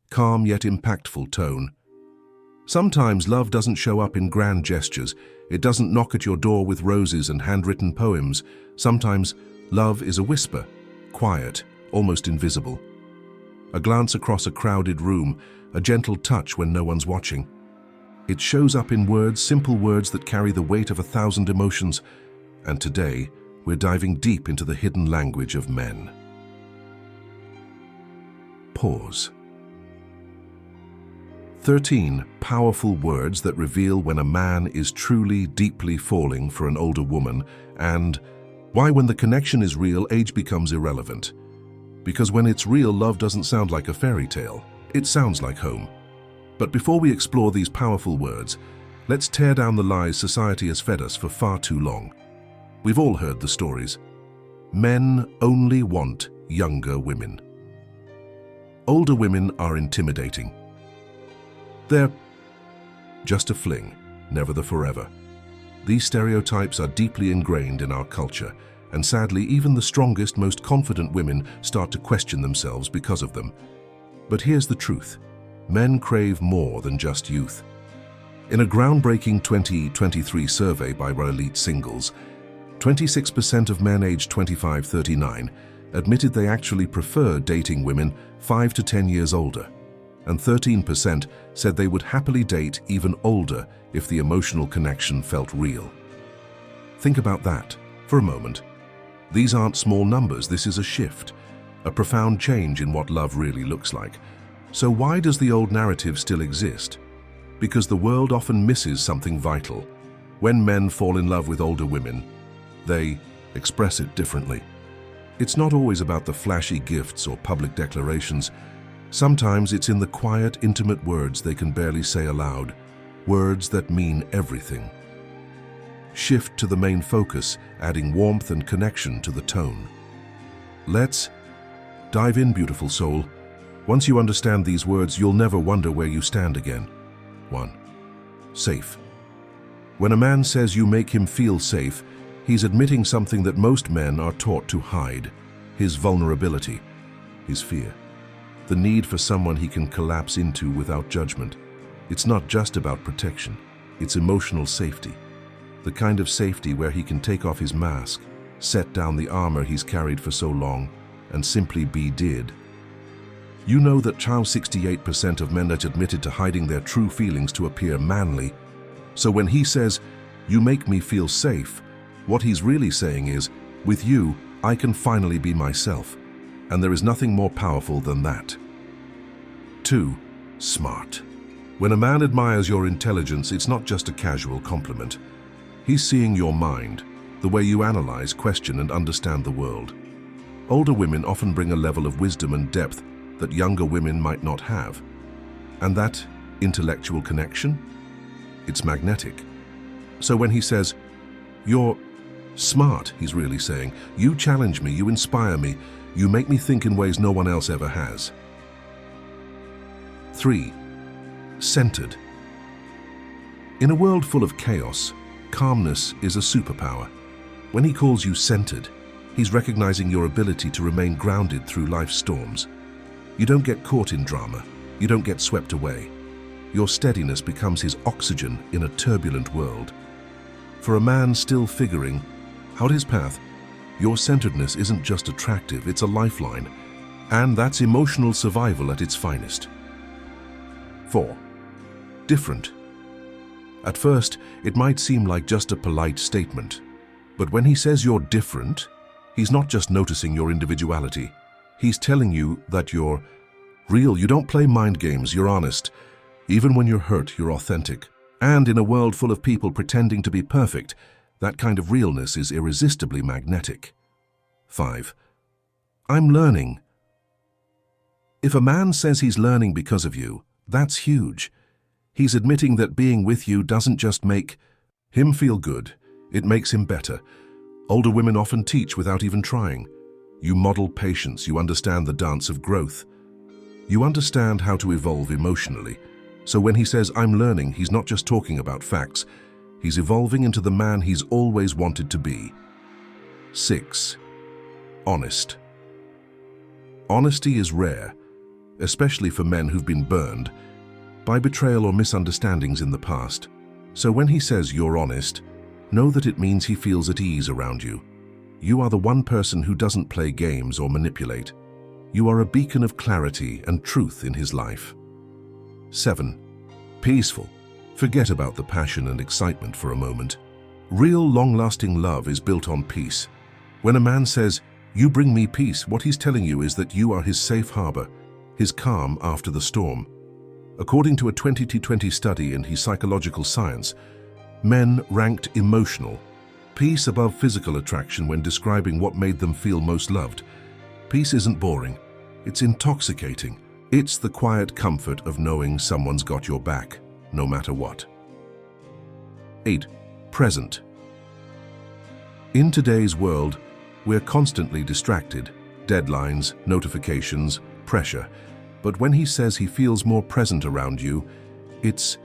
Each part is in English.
calm yet impactful tone. Sometimes love doesn't show up in grand gestures. It doesn't knock at your door with roses and handwritten poems. Sometimes love is a whisper, quiet, almost invisible. A glance across a crowded room, a gentle touch when no one's watching. It shows up in words, simple words that carry the weight of 1,000 emotions. And today, we're diving deep into the hidden language of men. Pause. 13 powerful words that reveal when a man is truly, deeply falling for an older woman, and why when the connection is real, age becomes irrelevant. Because when it's real, love doesn't sound like a fairy tale. It sounds like home. But before we explore these powerful words, let's tear down the lies society has fed us for far too long. We've all heard the stories. Men only want younger women. Older women are intimidating. They're just a fling, never the forever. These stereotypes are deeply ingrained in our culture, and sadly, even the strongest, most confident women start to question themselves because of them. But here's the truth. Men crave more than just youth. In a groundbreaking 2023 survey by Elite Singles, 26% of men aged 25-39 admitted they actually prefer dating women 5 to 10 years older, and 13% said they would happily date even older if the emotional connection felt real. Think about that for a moment. These aren't small numbers, this is a shift, a profound change in what love really looks like. So why does the old narrative still exist? Because the world often misses something vital. When men fall in love with older women, they express it differently. It's not always about the flashy gifts or public declarations. Sometimes it's in the quiet, intimate words they can barely say aloud, words that mean everything. Shift to the main focus, adding warmth and connection to the tone. Let's dive in, beautiful soul. Once you understand these words, you'll never wonder where you stand again. 1. Safe. When a man says you make him feel safe, he's admitting something that most men are taught to hide: his vulnerability, his fear, the need for someone he can collapse into without judgment. It's not just about protection, it's emotional safety. The kind of safety where he can take off his mask, set down the armor he's carried for so long, and simply be did. You know that 68% of men that admitted to hiding their true feelings to appear manly. So when he says, "You make me feel safe," what he's really saying is, "With you, I can finally be myself." And there is nothing more powerful than that. 2. Smart. When a man admires your intelligence, it's not just a casual compliment. He's seeing your mind, the way you analyze, question, and understand the world. Older women often bring a level of wisdom and depth that younger women might not have. And that intellectual connection? It's magnetic. So when he says, "You're smart," he's really saying, "You challenge me, you inspire me, you make me think in ways no one else ever has." 3. Centered. In a world full of chaos, calmness is a superpower. When he calls you centered, he's recognizing your ability to remain grounded through life's storms. You don't get caught in drama. You don't get swept away. Your steadiness becomes his oxygen in a turbulent world. For a man still figuring out his path, your centeredness isn't just attractive, it's a lifeline. And that's emotional survival at its finest. 4. Different. At first, it might seem like just a polite statement. But when he says you're different, he's not just noticing your individuality. He's telling you that you're real. You don't play mind games, you're honest. Even when you're hurt, you're authentic. And in a world full of people pretending to be perfect, that kind of realness is irresistibly magnetic. 5. I'm learning. If a man says he's learning because of you, that's huge. He's admitting that being with you doesn't just make him feel good, it makes him better. Older women often teach without even trying. You model patience, you understand the dance of growth. You understand how to evolve emotionally. So when he says, "I'm learning," he's not just talking about facts. He's evolving into the man he's always wanted to be. 6. Honest. Honesty is rare. especially for men who've been burned by betrayal or misunderstandings in the past. So when he says you're honest, know that it means he feels at ease around you. You are the one person who doesn't play games or manipulate. You are a beacon of clarity and truth in his life. 7. Peaceful. Forget about the passion and excitement for a moment. Real, long-lasting love is built on peace. When a man says, "You bring me peace," what he's telling you is that you are his safe harbor, his calm after the storm. According to a 2020 study in his Psychological Science, men ranked emotional peace above physical attraction when describing what made them feel most loved. Peace isn't boring, it's intoxicating. It's the quiet comfort of knowing someone's got your back, no matter what. 8. Present. In today's world, we're constantly distracted. Deadlines, notifications, pressure. But when he says he feels more present around you, it's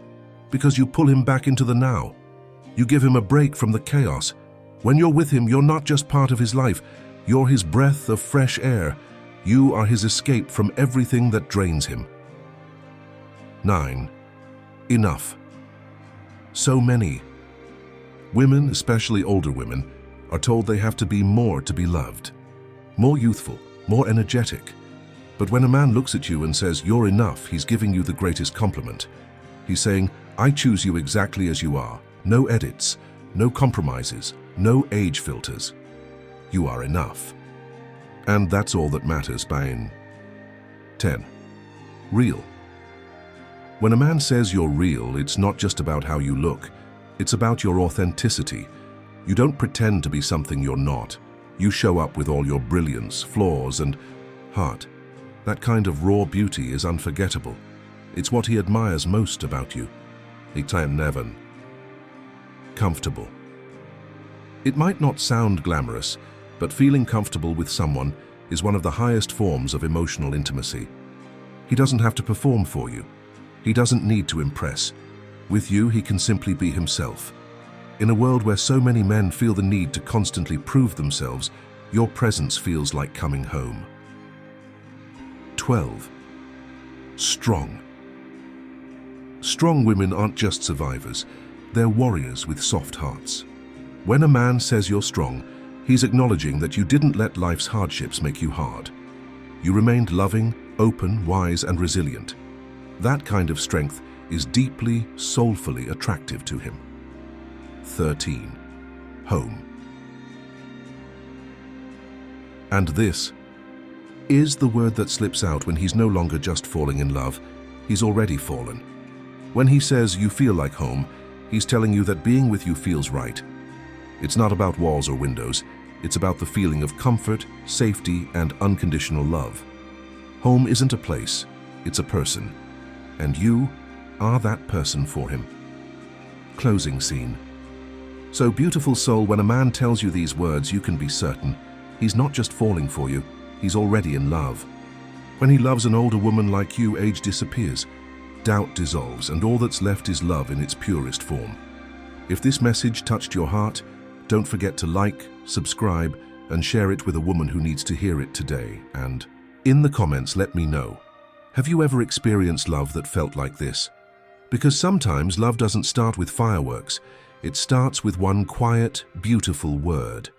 because you pull him back into the now. You give him a break from the chaos. When you're with him, you're not just part of his life. You're his breath of fresh air. You are his escape from everything that drains him. 9. Enough. So many women, especially older women, are told they have to be more to be loved. More youthful, more energetic. But when a man looks at you and says, "You're enough," he's giving you the greatest compliment. He's saying, "I choose you exactly as you are. No edits, no compromises, no age filters. You are enough." And that's all that matters, Bain. 10. Real. When a man says you're real, it's not just about how you look. It's about your authenticity. You don't pretend to be something you're not. You show up with all your brilliance, flaws, and heart. That kind of raw beauty is unforgettable. It's what he admires most about you. 11. Comfortable. It might not sound glamorous, but feeling comfortable with someone is one of the highest forms of emotional intimacy. He doesn't have to perform for you. He doesn't need to impress. With you, he can simply be himself. In a world where so many men feel the need to constantly prove themselves, your presence feels like coming home. 12. Strong. Strong women aren't just survivors. They're warriors with soft hearts. When a man says you're strong, he's acknowledging that you didn't let life's hardships make you hard. You remained loving, open, wise, and resilient. That kind of strength is deeply, soulfully attractive to him. 13. Home. And this is the word that slips out when he's no longer just falling in love, he's already fallen. When he says you feel like home, he's telling you that being with you feels right. It's not about walls or windows, it's about the feeling of comfort, safety, and unconditional love. Home isn't a place, it's a person, and you are that person for him. Closing scene. So beautiful soul, when a man tells you these words, you can be certain he's not just falling for you, he's already in love. When he loves an older woman like you, age disappears, doubt dissolves, and all that's left is love in its purest form. If this message touched your heart, don't forget to like, subscribe, and share it with a woman who needs to hear it today. And in the comments, let me know. Have you ever experienced love that felt like this? Because sometimes love doesn't start with fireworks. It starts with one quiet, beautiful word.